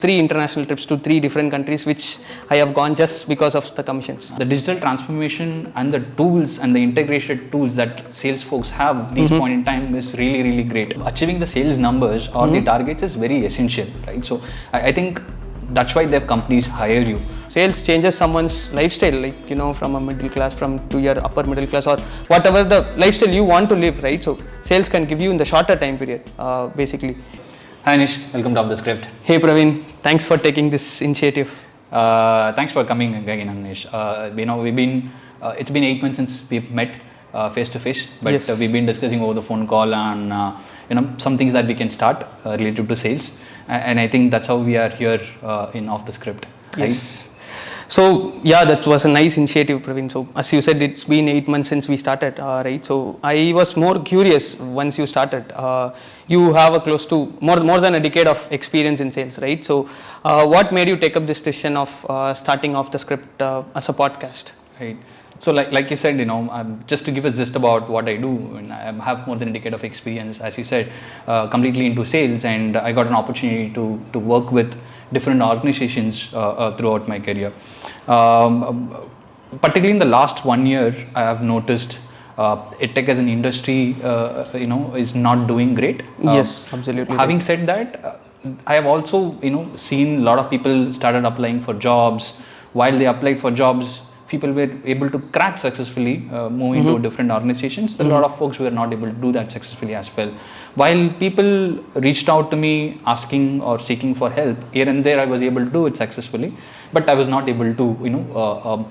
3 international trips to 3 different countries, which I have gone just because of the commissions. The digital transformation and the tools and the integrated tools that sales folks have at this point in time is really, really great. Achieving the sales numbers or the targets is very essential, right? So I think that's why their companies hire you. Sales changes someone's lifestyle, like, from a middle class, to your upper middle class, or whatever the lifestyle you want to live, right? So sales can give you in the shorter time period, basically. Hi Anish, welcome to Off the Script. Hey Praveen, thanks for taking this initiative. Thanks for coming again, Anish. We've been it's been 8 months since we've met face to face, but Yes. We've been discussing over the phone call and some things that we can start related to sales, and I think that's how we are here in Off the Script. Right? Yes. So yeah, that was a nice initiative, Praveen. So as you said, it's been 8 months since we started, right? So I was more curious once you started. You have a close to more than a decade of experience in sales, right? So what made you take up this decision of starting Off the Script as a podcast? Right. So like you said, just to give a gist about what I do, and I have more than a decade of experience, as you said, completely into sales, and I got an opportunity to work with different organizations throughout my career. Particularly in the last 1 year, I have noticed EdTech as an industry, is not doing great. Yes, absolutely. Having said that, I have also, seen a lot of people started applying for jobs. While they applied for jobs, people were able to crack successfully, moving to different organizations. A lot of folks were not able to do that successfully as well. While people reached out to me asking or seeking for help, here and there I was able to do it successfully, but I was not able to,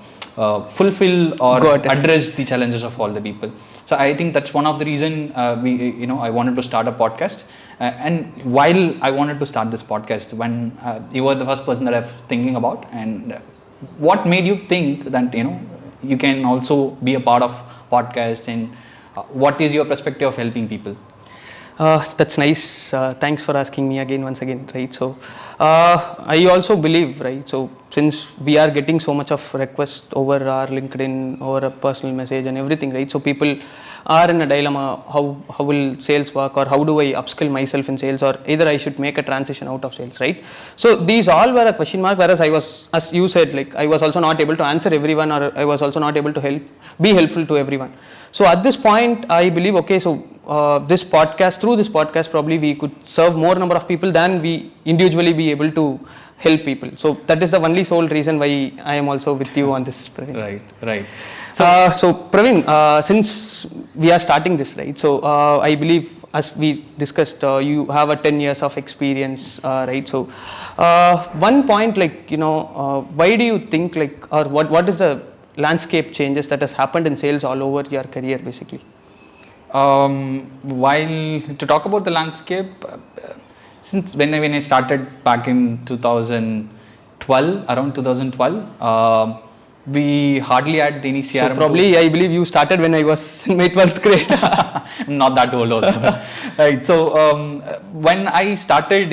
fulfill or address the challenges of all the people. So I think that's one of the reason I wanted to start a podcast. And while I wanted to start this podcast, when you were the first person that I was thinking about, and what made you think that you can also be a part of podcast, and what is your perspective of helping people? That's nice. Thanks for asking me once again, right? So I also believe, right? So since we are getting so much of requests over our LinkedIn, over a personal message and everything, right? So people are in a dilemma: how will sales work, or how do I upskill myself in sales, or either I should make a transition out of sales, right? So these all were a question mark. Whereas I was, as you said, like I was also not able to answer everyone, or I was also not able to be helpful to everyone. So at this point, I believe, okay, so through this podcast, probably we could serve more number of people than we individually be able to help people. So that is the only sole reason why I am also with you on this, Praveen. Right. So Praveen, since we are starting this, right? So I believe, as we discussed, you have a 10 years of experience, right? So one point, like, why do you think, like, or what is the landscape changes that has happened in sales all over your career, basically? While to talk about the landscape, since when I started back in 2012, around 2012, we hardly had any CRM. So probably, I believe you started when I was in my 12th grade. Not that old also. Right. So when I started,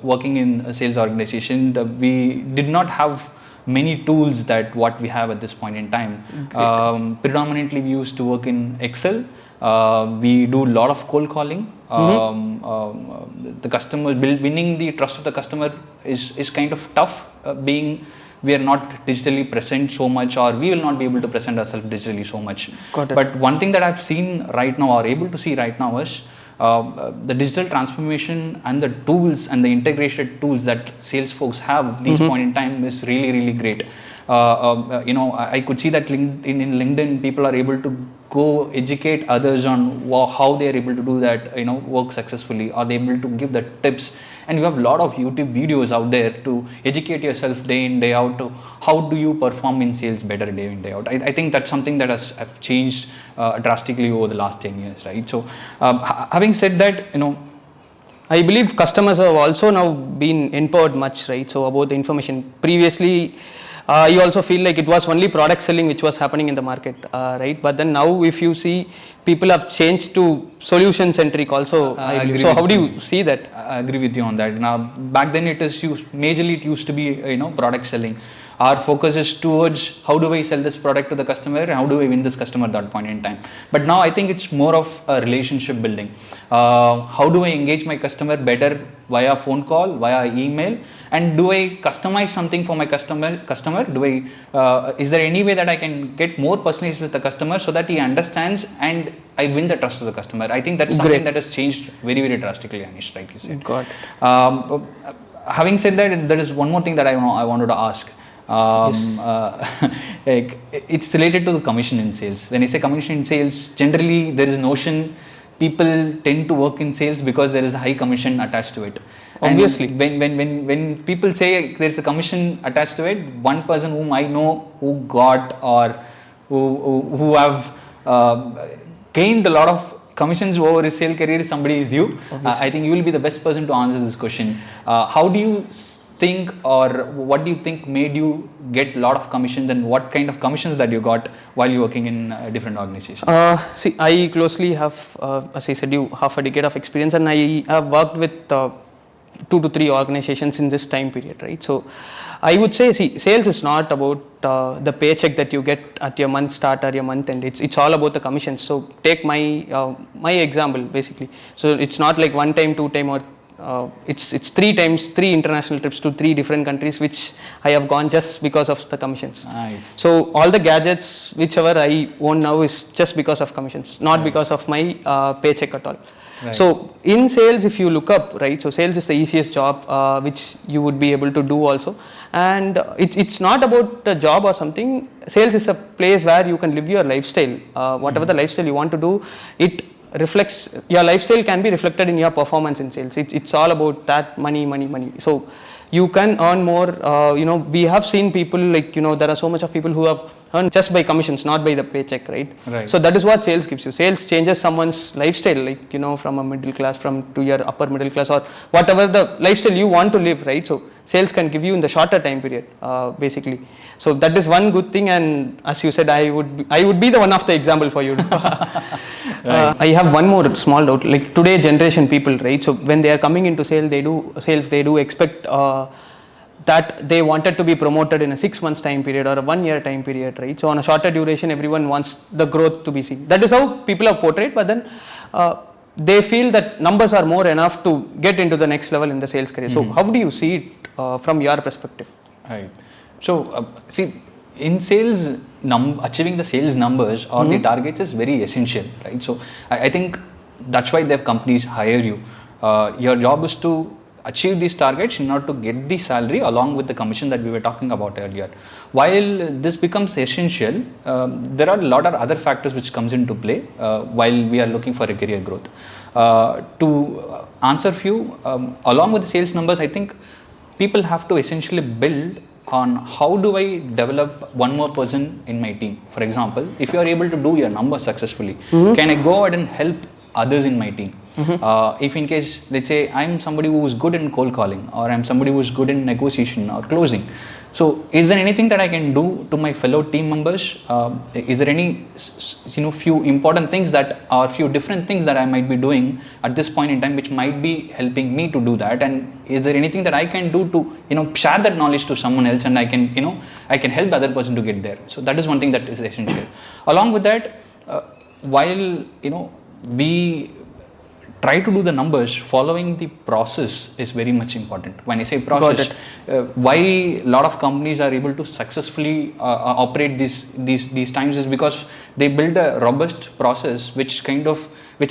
working in a sales organization, we did not have many tools that what we have at this point in time. Predominantly, we used to work in Excel. We do a lot of cold calling. The customer, winning the trust of the customer is kind of tough, being we are not digitally present so much, or we will not be able to present ourselves digitally so much. But one thing that I've seen right now, or able to see right now, is the digital transformation and the tools and the integrated tools that sales folks have at this point in time is really, really great. I could see that in LinkedIn, people are able to go educate others on how they are able to do that, work successfully. Are they able to give the tips? And you have a lot of YouTube videos out there to educate yourself day in, day out to how do you perform in sales better day in, day out. I think that's something that has changed drastically over the last 10 years, right? So having said that, I believe customers have also now been empowered much, right? So about the information. Previously, you also feel like it was only product selling which was happening in the market, right? But then now, if you see, people have changed to solution centric also. So how do you see that? I agree with you on that. Now, back then majorly it used to be product selling. Our focus is towards how do I sell this product to the customer and how do I win this customer at that point in time. But now I think it's more of a relationship building. How do I engage my customer better via phone call, via email, and do I customize something for my customer? Do I is there any way that I can get more personalized with the customer so that he understands and I win the trust of the customer? I think that's something that has changed very, very drastically, Anish, like you said. Got Having said that, there is one more thing that I wanted to ask. Yes. Like it's related to the commission in sales. When I say commission in sales, generally there is notion people tend to work in sales because there is a high commission attached to it. Obviously. And when people say there's a commission attached to it, one person whom I know who got or who have gained a lot of commissions over his sale career, somebody is you. I think you will be the best person to answer this question. How do you think, or what do you think made you get a lot of commissions, and what kind of commissions that you got while you working in different organizations? See, I closely have, as I said, half a decade of experience, and I have worked with 2 to 3 organizations in this time period, right? So I would say, see, sales is not about the paycheck that you get at your month start or your month end. It's all about the commissions. So take my example basically. So it's not like 1 time, 2 time, or it's 3 times, 3 international trips to 3 different countries which I have gone just because of the commissions. Nice. So all the gadgets whichever I own now is just because of commissions, not because of my paycheck at all. Right. So in sales, if you look up, right, so sales is the easiest job which you would be able to do also, and it's not about a job or something. Sales is a place where you can live your lifestyle, whatever the lifestyle you want to do. It reflects, your lifestyle can be reflected in your performance in sales. It's all about that money. So you can earn more. We have seen people like, there are so much of people who have earned just by commissions, not by the paycheck, right? So that is what sales gives you. Sales changes someone's lifestyle, like, from a middle class to your upper middle class, or whatever the lifestyle you want to live, right? So sales can give you in the shorter time period, basically. So that is one good thing, and as you said, I would be the one of the example for you. I have one more small doubt. Like today generation people, right? So when they are coming into sales, they do expect that they wanted to be promoted in a 6 months time period or a 1 year time period, right? So on a shorter duration, everyone wants the growth to be seen. That is how people are portrayed, but then they feel that numbers are more enough to get into the next level in the sales career. So how do you see it from your perspective? Right. So see, in sales, achieving the sales numbers or the targets is very essential, right? So I think that's why their companies hire you. Your job is to achieve these targets in order to get the salary along with the commission that we were talking about earlier. While this becomes essential, there are a lot of other factors which comes into play while we are looking for a career growth. To answer few, along with the sales numbers, I think people have to essentially build on how do I develop one more person in my team. For example, if you are able to do your numbers successfully, can I go ahead and help others in my team? If in case, let's say I'm somebody who is good in cold calling, or I'm somebody who is good in negotiation or closing, so is there anything that I can do to my fellow team members? Is there any few important things or few different things that I might be doing at this point in time which might be helping me to do that? And is there anything that I can do to share that knowledge to someone else, and I can help the other person to get there? So that is one thing that is essential. Along with that, while we try to do the numbers, following the process is very much important. When I say process, why a lot of companies are able to successfully operate these times is because they build a robust process which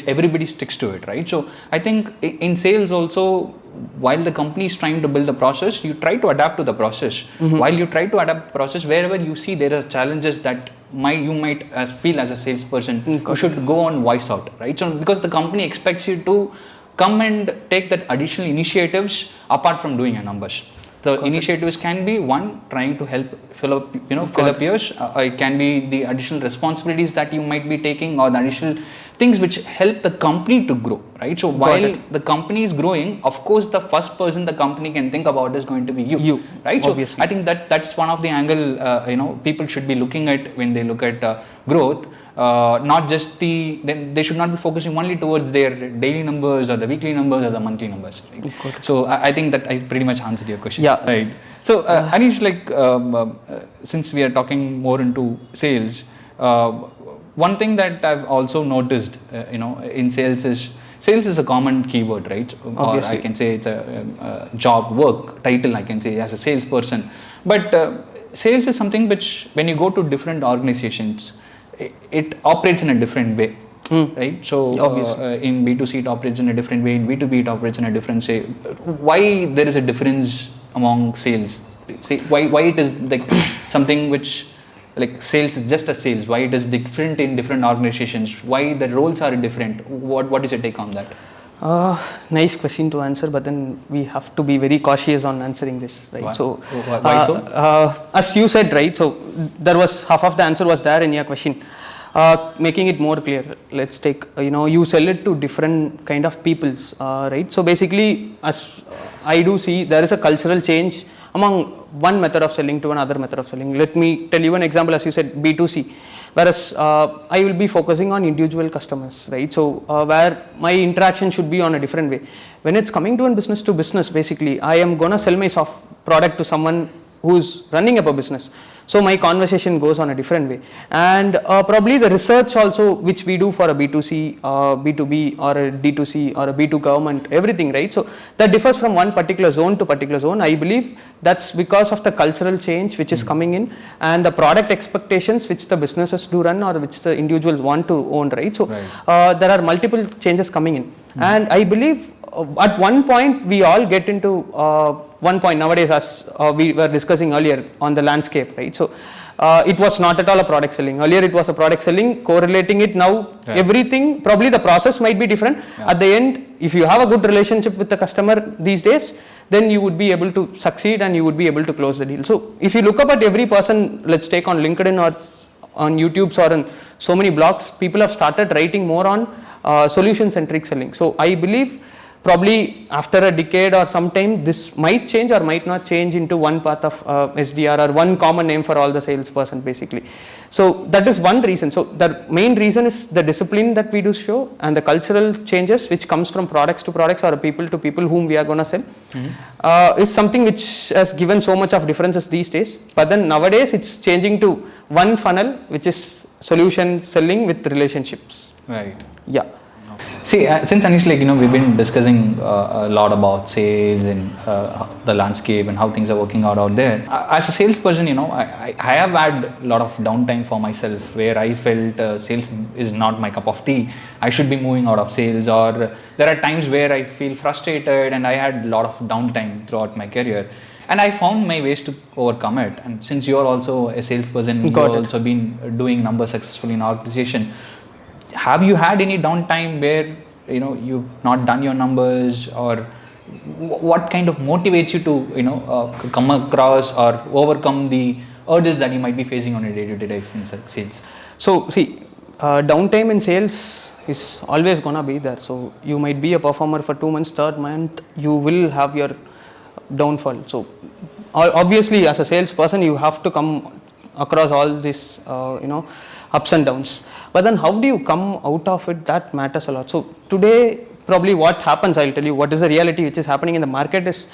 everybody sticks to it, right? So I think in sales also, while the company is trying to build the process, you try to adapt to the process. While you try to adapt the process, wherever you see there are challenges that you might feel as a salesperson, you should go on voice out, right? So because the company expects you to come and take that additional initiatives apart from doing your numbers. The initiatives can be one, trying to help fill up yours. It can be the additional responsibilities that you might be taking, or the additional things which help the company to grow, right? So while the company is growing, of course, the first person the company can think about is going to be you, right? Obviously. So I think that's one of the angle people should be looking at when they look at growth. not just then they should not be focusing only towards their daily numbers or the weekly numbers or the monthly numbers. Right? So I think that I pretty much answered your question. Yeah. Right. So Anish, like since we are talking more into sales, one thing that I've also noticed, in sales is a common keyword, right? Obviously. Or I can say it's a job work title, I can say, as a salesperson. But sales is something which, when you go to different organizations, it operates in a different way. Right? So in B2C it operates in a different way, in B2B it operates in a different way. Why there is a difference among sales? Say why it is like something which, like, sales is just a sales, why it is different in different organizations, why the roles are different? What is your take on that? Nice question to answer, but then we have to be very cautious on answering this, right? Why? So Why so? as you said, right, so there was half of the answer was there in your question. Making it more clear, let's take, you sell it to different kind of peoples, right? So basically, as I do see, there is a cultural change among one method of selling to another method of selling. Let me tell you an example. As you said, B2C, whereas I will be focusing on individual customers, right? So where my interaction should be on a different way. When it's coming to a business to business, basically I am gonna sell my product to someone who's running up a business. So my conversation goes on a different way, and probably the research also which we do for a B2C, B2B, or a D2C, or a B2 government, everything, right? So that differs from one particular zone to particular zone. I believe that's because of the cultural change which is coming in, and the product expectations which the businesses do run, or which the individuals want to own, right? So there are multiple changes coming in, and I believe at one point we all get into one point nowadays, as we were discussing earlier, on the landscape, right? So it was not at all a product selling. Earlier it was a product selling, correlating it. Now everything, probably the process might be different. At the end, if you have a good relationship with the customer these days, then you would be able to succeed and you would be able to close the deal. So if you look up at every person, let's take on LinkedIn or on YouTube or on so many blogs, people have started writing more on solution centric selling. So I believe probably after a decade or some time, this might change or might not change into one path of SDR, or one common name for all the salesperson, basically. So that is one reason. So the main reason is the discipline that we do show, and the cultural changes which comes from products to products, or people to people whom we are going to sell, is something which has given so much of differences these days. But then nowadays it's changing to one funnel, which is solution selling with relationships. Right. Yeah. See, since Anish, we've been discussing a lot about sales and the landscape and how things are working out there. As a salesperson, I have had a lot of downtime for myself, where I felt sales is not my cup of tea. I should be moving out of sales, or there are times where I feel frustrated, and I had a lot of downtime throughout my career. And I found my ways to overcome it. And since you're also a salesperson, you've also been doing numbers successfully in our organization. Have you had any downtime where you've not done your numbers, or what kind of motivates you to come across or overcome the hurdles that you might be facing on a day-to-day life in sales? So see, downtime in sales is always gonna be there. So you might be a performer for 2 months, third month you will have your downfall. So obviously, as a salesperson, you have to come across all this ups and downs. But then how do you come out of it? That matters a lot. So today, probably what happens, I'll tell you what is the reality which is happening in the market is,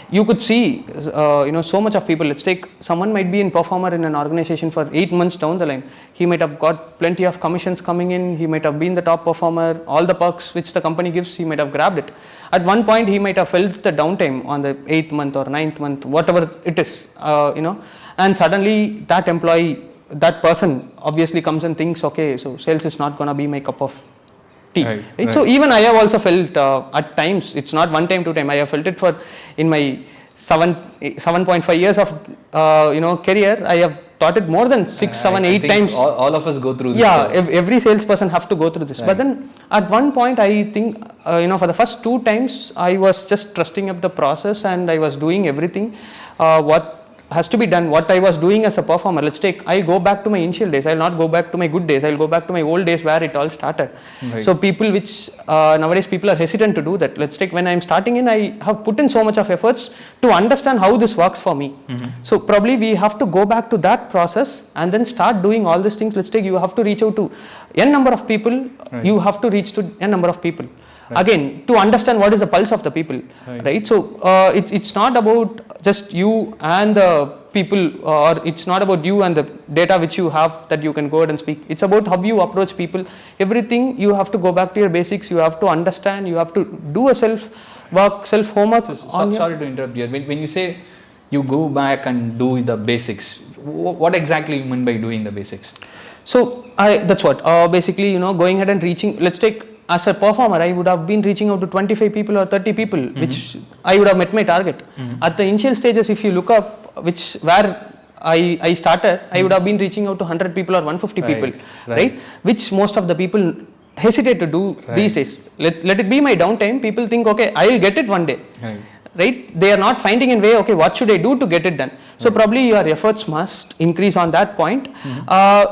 you could see so much of people. Let's take, someone might be in performer in an organization for 8 months down the line. He might have got plenty of commissions coming in. He might have been the top performer. All the perks which the company gives, he might have grabbed it. At one point, he might have felt the downtime on the 8th month or 9th month, whatever it is, and suddenly that employee, that person obviously comes and thinks, okay, so sales is not going to be my cup of tea. Right? So even I have also felt at times, it's not one time, two time, I have felt it for in my 7.5 years of career. I have taught it more than 6, 7, 8 times. All of us go through this. Yeah, every salesperson have to go through this. But then at one point, I think for the first 2 times, I was just trusting up the process, and I was doing everything what has to be done. What I was doing as a performer, let's take, I'll go back to my initial days. I'll not go back to my good days. I'll go back to my old days where it all started. Right. So people which nowadays people are hesitant to do that. Let's take, when I'm starting in, I have put in so much of efforts to understand how this works for me. So probably we have to go back to that process and then start doing all these things. Let's take, you have to reach out to n number of people. Right. You have to reach to n number of people. Right. Again, to understand what is the pulse of the people, right? So it's not about just you and the people, or it's not about you and the data which you have that you can go ahead and speak. It's about how you approach people. Everything you have to go back to your basics. You have to understand. You have to do a self work, self homework. Sorry to interrupt here. When you say you go back and do the basics, what exactly you mean by doing the basics? So that's what basically, going ahead and reaching. Let's take, as a performer, I would have been reaching out to 25 people or 30 people, which I would have met my target. At the initial stages, if you look up where I started, I would have been reaching out to 100 people or 150 people, right? Which most of the people hesitate to do these days. Let it be my downtime. People think, okay, I will get it one day. Right? They are not finding a way, okay, what should I do to get it done? So probably your efforts must increase on that point,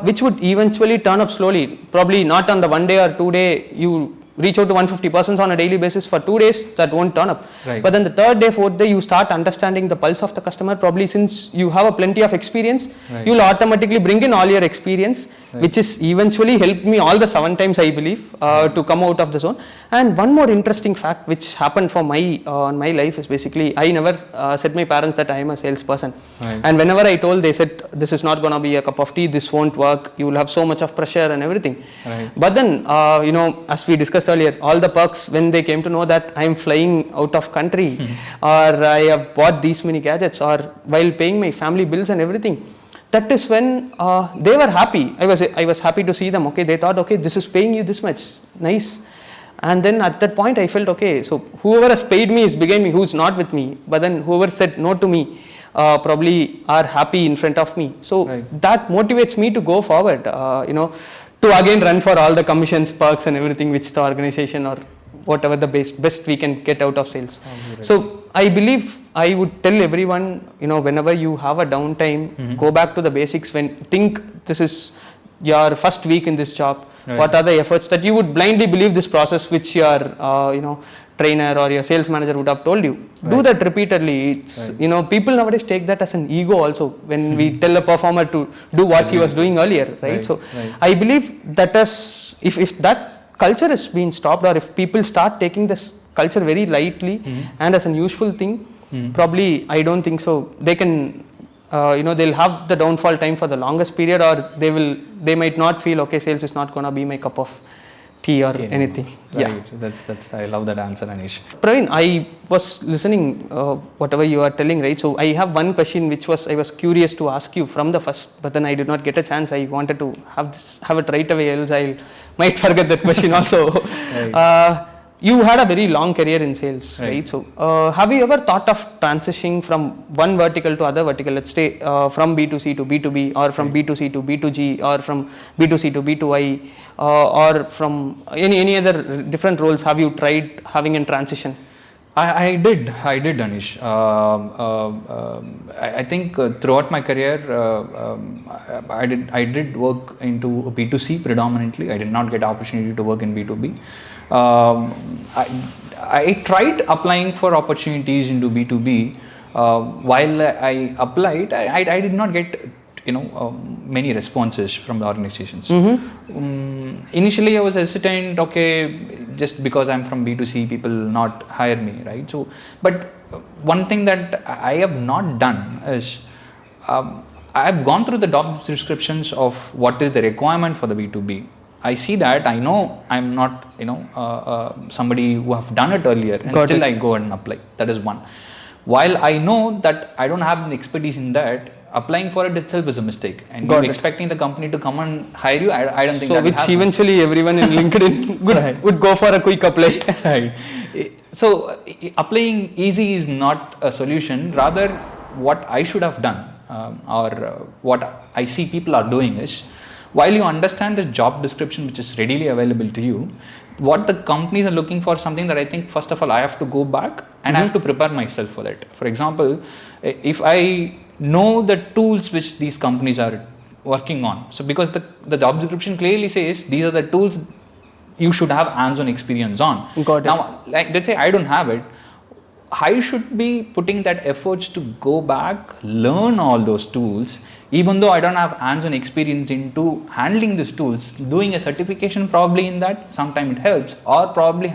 which would eventually turn up slowly. Probably not on the 1 day or 2 day, you reach out to 150 persons on a daily basis for 2 days, that won't turn up. But then the 3rd day, 4th day, you start understanding the pulse of the customer. Probably since you have a plenty of experience, you will automatically bring in all your experience, which is eventually helped me all the 7 times, I believe, to come out of the zone. And one more interesting fact which happened for my life is basically, I never said my parents that I am a salesperson. And whenever I told, they said, this is not going to be a cup of tea, this won't work, you will have so much of pressure and everything. But then, as we discussed earlier, all the perks, when they came to know that I am flying out of country, or I have bought these many gadgets, or while paying my family bills and everything, that is when they were happy. I was happy to see them. Okay, they thought, okay, this is paying you this much, nice. And then at that point I felt, okay, so whoever has paid me is behind me, who's not with me, but then whoever said no to me probably are happy in front of me. So that motivates me to go forward, to again run for all the commissions, perks and everything which the organization or whatever the best we can get out of sales. So I believe I would tell everyone, whenever you have a downtime, go back to the basics. Think this is your first week in this job, what are the efforts that you would blindly believe this process which your trainer or your sales manager would have told you. Do that repeatedly. It's people nowadays take that as an ego also when we tell a performer to do what he was doing earlier, right? So I believe that if that culture is being stopped, or if people start taking this culture very lightly and as an useful thing, probably I don't think so they can they'll have the downfall time for the longest period, or they might not feel, okay, sales is not going to be my cup of tea or anything. That's I love that answer, Anish. Praveen, I was listening whatever you are telling, right? So I have one question which I was curious to ask you from the first, but then I did not get a chance. I wanted to have it right away, else I might forget that question also. You had a very long career in sales, right? So have you ever thought of transitioning from one vertical to other vertical? Let's say from B2C to B2B, or from B2C to B2G, or from B2C to B2I, or from any other different roles. Have you tried having a transition? I did, Anish. I think throughout my career, I did work into B2C predominantly. I did not get opportunity to work in B2B. I tried applying for opportunities into B2B. While I applied, I did not get many responses from the organizations. Initially I was hesitant, okay, just because I'm from B2C, people not hire me, right? So, but one thing that I have not done is I've gone through the job descriptions of what is the requirement for the B2B. I see that, I know I'm not somebody who have done it earlier, and still I go and apply. That is one. While I know that I don't have the expertise in that, applying for it itself is a mistake, and you're expecting the company to come and hire you. I don't think so. Which eventually everyone in LinkedIn would go for a quick apply. Right. So applying easy is not a solution. Rather, what I should have done, or what I see people are doing is, while you understand the job description which is readily available to you, what the companies are looking for, something that I think first of all I have to go back and I have to prepare myself for that. For example, if I know the tools which these companies are working on. So because the job description clearly says these are the tools you should have hands-on experience on. Got it. Now, like, let's say I don't have it, I should be putting that efforts to go back, learn all those tools, even though I don't have hands-on experience into handling these tools. Doing a certification probably in that, sometime it helps, or probably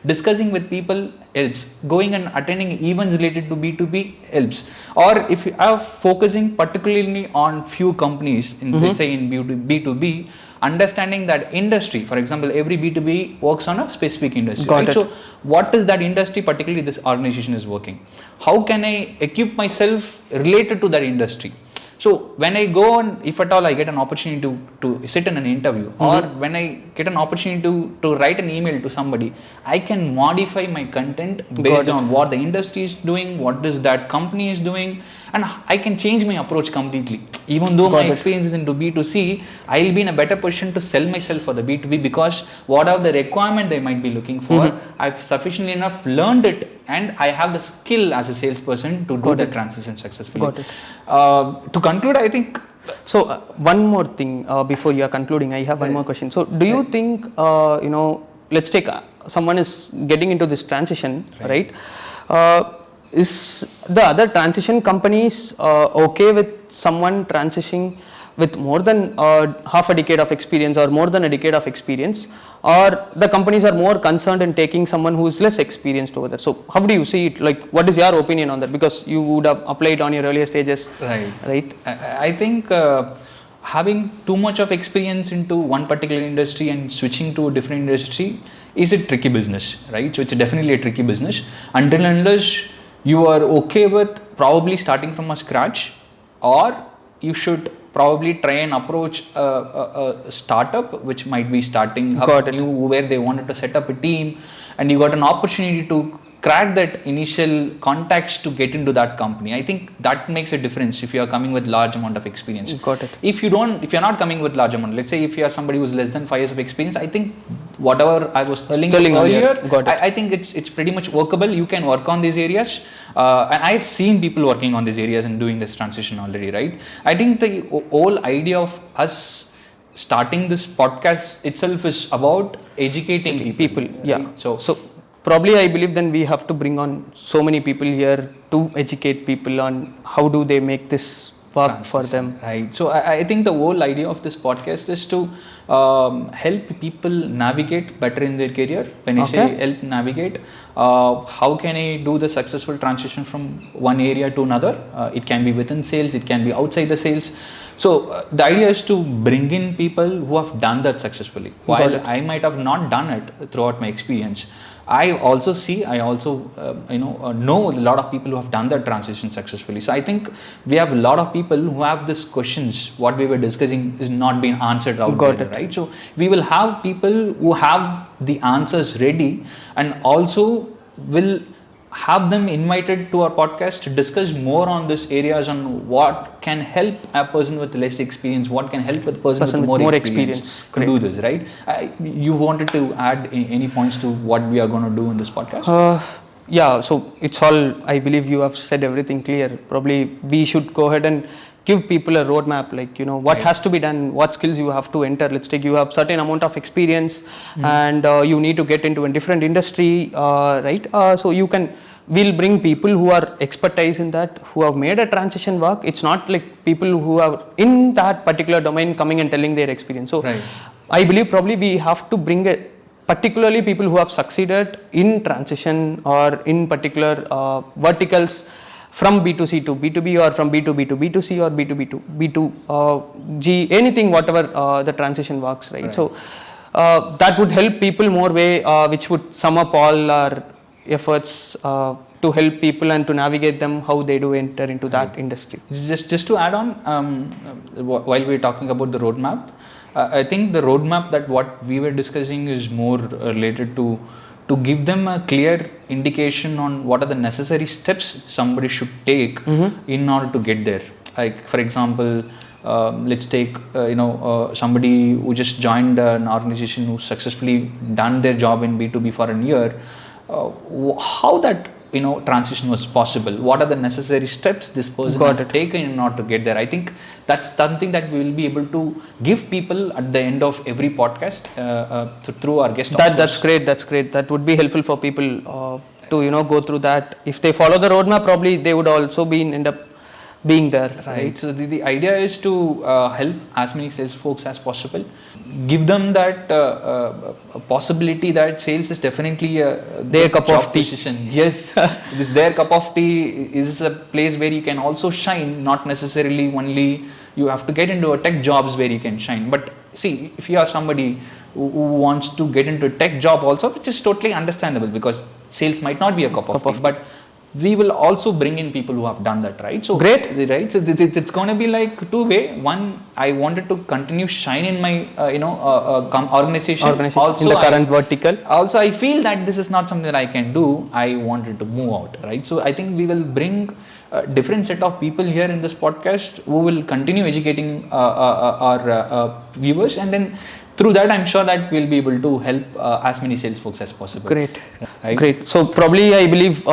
discussing with people helps. Going and attending events related to B2B helps. Or if you are focusing particularly on few companies, let's say in B2B, understanding that industry, for example, every B2B works on a specific industry. Got right? it. So what is that industry particularly this organization is working? How can I equip myself related to that industry? So when I go on, if at all I get an opportunity to sit in an interview, or when I get an opportunity to write an email to somebody, I can modify my content based on what the industry is doing, what is that company is doing, and I can change my approach completely. Even though my experience is into B2C, I'll be in a better position to sell myself for the B2B, because whatever the requirement they might be looking for, I've sufficiently enough learned it, and I have the skill as a salesperson to do the transition successfully. Got it. To conclude, I think. So one more thing before you are concluding, I have one more question. So do you think let's take someone is getting into this transition, right? Is the other transition companies okay with someone transitioning with more than half a decade of experience or more than a decade of experience, or the companies are more concerned in taking someone who is less experienced over there? So how do you see it? Like, what is your opinion on that? Because you would have applied on your earlier stages, right? I think having too much of experience into one particular industry and switching to a different industry is a tricky business, right? So it's definitely a tricky business until unless you are okay with probably starting from a scratch, or you should probably try and approach a startup which might be starting up new, where they wanted to set up a team, and you got an opportunity to crack that initial contacts to get into that company. I think that makes a difference if you are coming with large amount of experience. Got it. If you're not coming with large amount, let's say if you are somebody who's less than 5 years of experience, I think whatever I was telling earlier, I think it's pretty much workable. You can work on these areas, and I've seen people working on these areas and doing this transition already, right? I think the whole idea of us starting this podcast itself is about educating people. Yeah. Right? So probably I believe then we have to bring on so many people here to educate people on how do they make this work for them. Right. So I think the whole idea of this podcast is to help people navigate better in their career. When I say help navigate, how can I do the successful transition from one area to another? It can be within sales, it can be outside the sales. So the idea is to bring in people who have done that successfully. While I might have not done it throughout my experience, I also know a lot of people who have done that transition successfully. So I think we have a lot of people who have these questions. What we were discussing is not being answered out there, right? So we will have people who have the answers ready, and also will have them invited to our podcast to discuss more on these areas on what can help a person with less experience, what can help a person with more experience to do this, right? You wanted to add any points to what we are going to do in this podcast? Yeah, so it's all, I believe you have said everything clear. Probably we should go ahead and give people a roadmap, like, what has to be done, what skills you have to enter. Let's take, you have certain amount of experience and you need to get into a different industry, right? So we'll bring people who are expertise in that, who have made a transition work. It's not like people who are in that particular domain coming and telling their experience. So I believe probably we have to bring particularly people who have succeeded in transition or in particular verticals, from B2C to B2B, or from B2B to B2C, or B2B to B2G, anything, whatever the transition works, right? So that would help people more way, which would sum up all our efforts to help people and to navigate them how they do enter into that industry. Just to add on, while we're talking about the roadmap, I think the roadmap that what we were discussing is more related to give them a clear indication on what are the necessary steps somebody should take in order to get there. Like, for example, let's take somebody who just joined an organization who successfully done their job in B2B for a year. How that transition was possible. What are the necessary steps this person Got has it. taken in order to get there? I think that's something that we will be able to give people at the end of every podcast through our guest. That's great. That would be helpful for people to go through that. If they follow the roadmap, probably they would also end up being there, right? So the idea is to help as many sales folks as possible, give them that possibility that sales is definitely Their cup job of tea. position. Yes, this their cup of tea is a place where you can also shine. Not necessarily only you have to get into a tech jobs where you can shine. But see, if you are somebody who wants to get into a tech job also, which is totally understandable because sales might not be a cup of tea, but we will also bring in people who have done that, right? So great, right? So it's going to be like two-way. One, I wanted to continue shine in my organization. Also, in the current vertical. Also, I feel that this is not something that I can do. I wanted to move out, right? So I think we will bring a different set of people here in this podcast who will continue educating our viewers, and then through that, I'm sure that we'll be able to help as many sales folks as possible. Great, right? Great. So probably I believe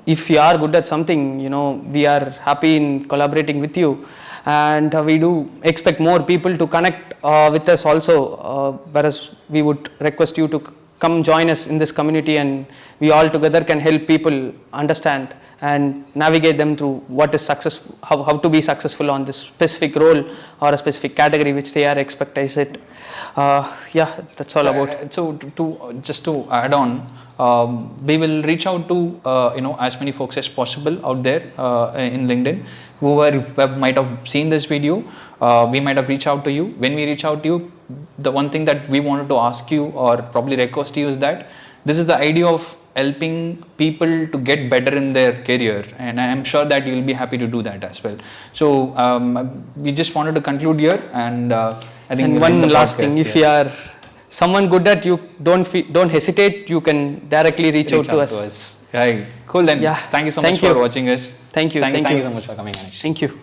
if you are good at something, we are happy in collaborating with you, and we do expect more people to connect with us also. Whereas we would request you to come join us in this community, and we all together can help people understand and navigate them through what is success, how to be successful on this specific role or a specific category which they are expected. Yeah, that's all about. So to just to add on, we will reach out to as many folks as possible out there in LinkedIn who might have seen this video. We might have reached out to you. When we reach out to you, the one thing that we wanted to ask you or probably request you is that this is the idea of helping people to get better in their career, and I am sure that you will be happy to do that as well. So we just wanted to conclude here, and I think and one last thing, if you are someone good at you, don't hesitate, you can directly reach out to us. Right, cool then. Yeah, Thank you so much for watching us. Thank you so much for coming, Anish. Thank you.